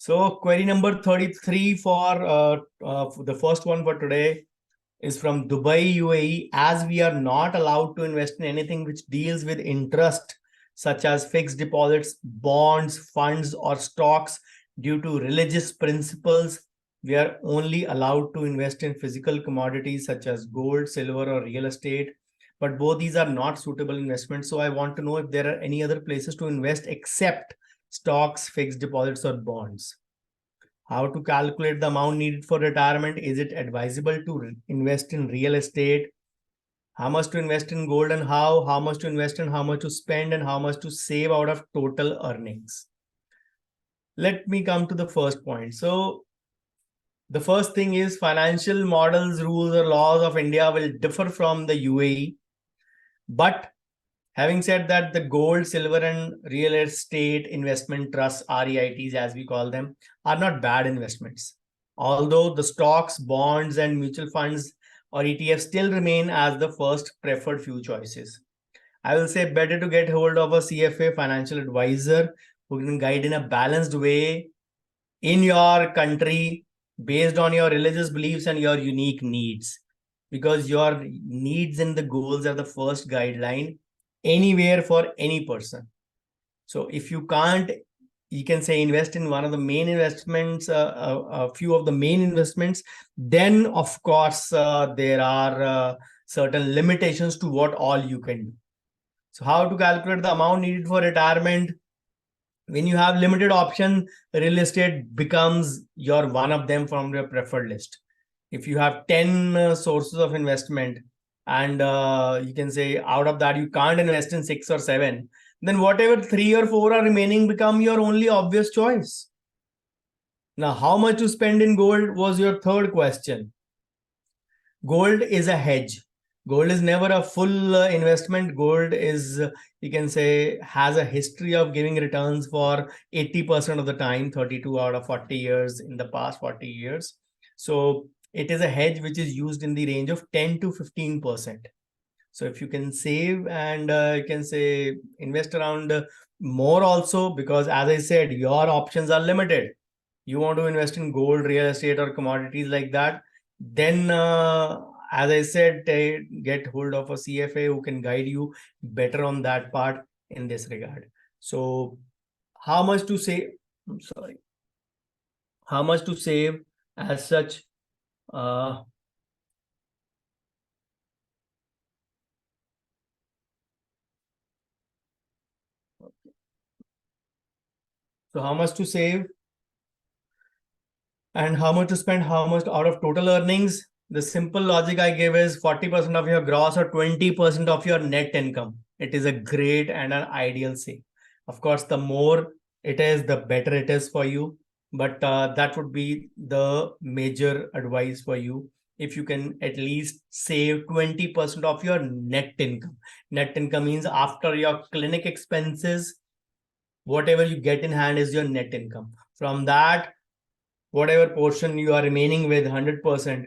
So query number 33 for the first one for today is from Dubai, UAE. As we are not allowed to invest in anything which deals with interest, such as fixed deposits, bonds, funds, or stocks, due to religious principles, we are only allowed to invest in physical commodities such as gold, silver, or real estate. But both these are not suitable investments. So I want to know if there are any other places to invest except stocks, fixed deposits, or bonds. How to calculate the amount needed for retirement? Is it advisable to invest in real estate? How much to invest in gold and how much to invest and how much to spend and how much to save out of total earnings? Let me come to the first point. So the first thing is financial models, rules, or laws of India will differ from the UAE. But having said that, the gold, silver, and real estate investment trusts, REITs as we call them, are not bad investments. Although the stocks, bonds, and mutual funds or ETFs still remain as the first preferred few choices. I will say better to get hold of a CFA, financial advisor, who can guide in a balanced way in your country based on your religious beliefs and your unique needs. Because your needs and the goals are the first guideline anywhere for any person. So if you can't, you can say invest in one of the main investments, a few of the main investments, then of course there are certain limitations to what all you can do. So how to calculate the amount needed for retirement? When you have limited option, real estate becomes your one of them from your preferred list. If you have 10 sources of investment and you can say out of that you can't invest in 6 or 7, then whatever 3 or 4 are remaining become your only obvious choice. Now, how much to spend in gold was your third question. Gold is a hedge. Gold is never a full investment. Gold is, you can say, has a history of giving returns for 80% of the time, 32 out of 40 years in the past 40 years. So it is a hedge which is used in the range of 10 to 15%. So if you can save and you can say invest around more also, because as I said, your options are limited. You want to invest in gold, real estate, or commodities like that, then as I said, get hold of a CFA who can guide you better on that part in this regard. So how much to save? I'm sorry. How much to save as such? So how much to save and how much to spend, how much out of total earnings? The simple logic I give is 40% of your gross or 20% of your net income. It is a great and an ideal save. Of course, the more it is, the better it is for you. But that would be the major advice for you. If you can at least save 20% of your net income. Net income means after your clinic expenses, whatever you get in hand is your net income. From that, whatever portion you are remaining with 100%,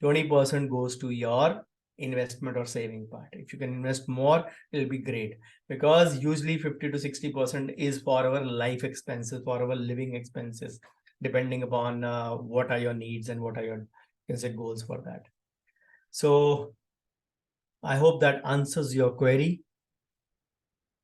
20% goes to your investment or saving part. If you can invest more, it'll be great, because usually 50 to 60% is for our life expenses, for our living expenses, depending upon what are your needs and what are your, you can say, goals for that. So I hope that answers your query.